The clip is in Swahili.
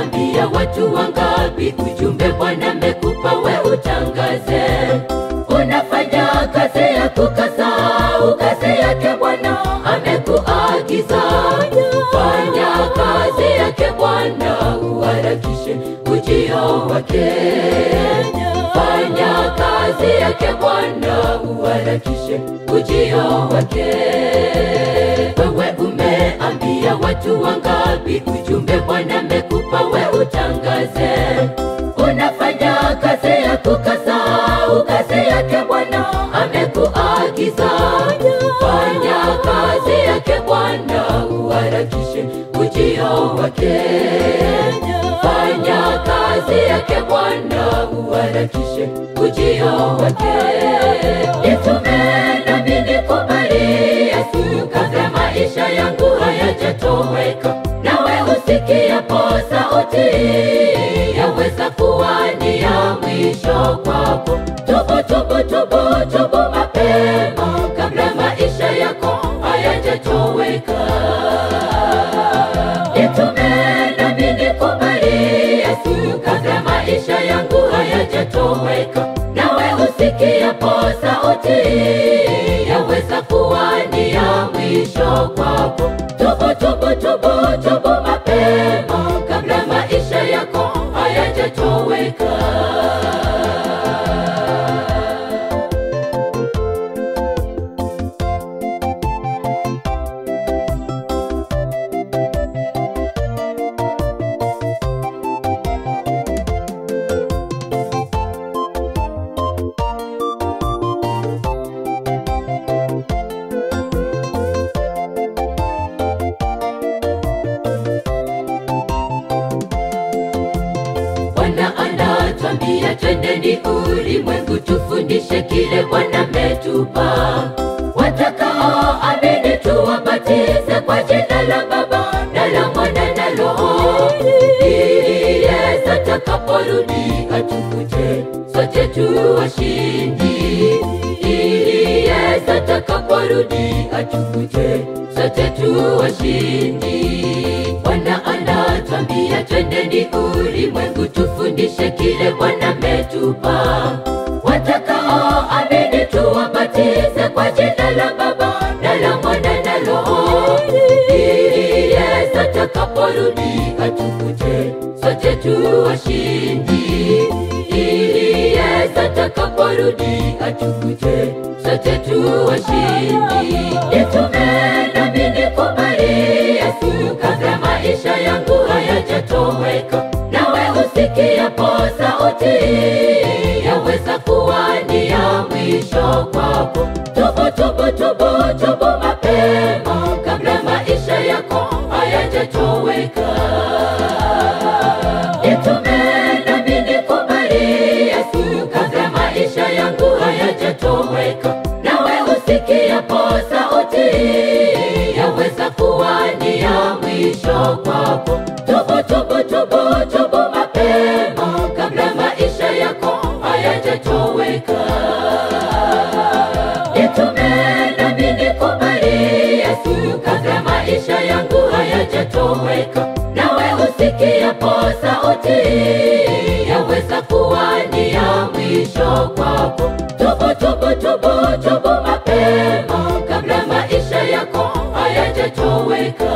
umeambia watu wangapi ujumbe Bwana amekupa we utangaze? Unafanya kazi ya kukasahau kazi yake Bwana amekuagiza. Fanya kazi yake Bwana uharakishe ujio wake. Fanya kazi yake Bwana uharakishe ujio wake. Wewe umeambia watu wangapi ujumbe Bwana amekupa we utangaze? Unafanya kazi ya kukasahau kazi yake Bwana amekuagiza. Fanya kazi yake Bwana uharakishe ujio wake. Fanya kazi yake Bwana uharakishe ujio wake. Nitume nami nikubali Yesu kabla maisha yangu hayajatoweka. Nawe usikiapo sauti yaweza kuwa ni ya mwisho kwako. Tubu, tubu, tubu, tubu mapema kabla maisha yako hayajatoweka. Nitume nami nikubali Yesu kabla maisha yangu hayajatoweka. Nawe usikiapo sauti yaweza kuwa ni ya mwisho kwako. Tubu, tubu, tubu, tubu mapema kabla maisha yako hayajatoweka. Bwana anatuambia twendeni ulimwengu tufundishe kile Bwana ametupa. Watakao amini tuwabatize kwa jina la Baba na la Mwana na Roho, ili Yesu atakaporudi atukute sote tu washindi. Ili Yesu atakaporudi atukute sote tu washindi. Bwana anatuambia twendeni ulimwengu tufundishe kile Bwana ametupa. Watakao amini tuwabatize kwa jina la Baba na la Mwana na Roho, ili Yesu atakaporudi atukute sote tu washindi. Ili Yesu atakaporudi atukute sote tu washindi. Nitume nami nikubali Yesu kabla maisha yangu hayajatoweka. Nawe usikiapo sauti yaweza kuwa ni ya mwisho kwako. Tubu, tubu, tubu, tubu mapema kabla maisha yako hayajatoweka. Nitume nami nikubali Yesu kabla maisha yangu hayajatoweka. Nawe usikiapo sauti yaweza kuwa ni ya mwisho kwako. Tubu, tubu, tubu, tubu mapema kabla maisha yako hayajatoweka. Nitume nami nikubali Yesu kabla maisha yangu hayajatoweka. Nawe usikiapo sauti yaweza kuwa ni ya mwisho kwako. Tubu, tubu, tubu, tubu mapema kabla maisha yako hayajatoweka.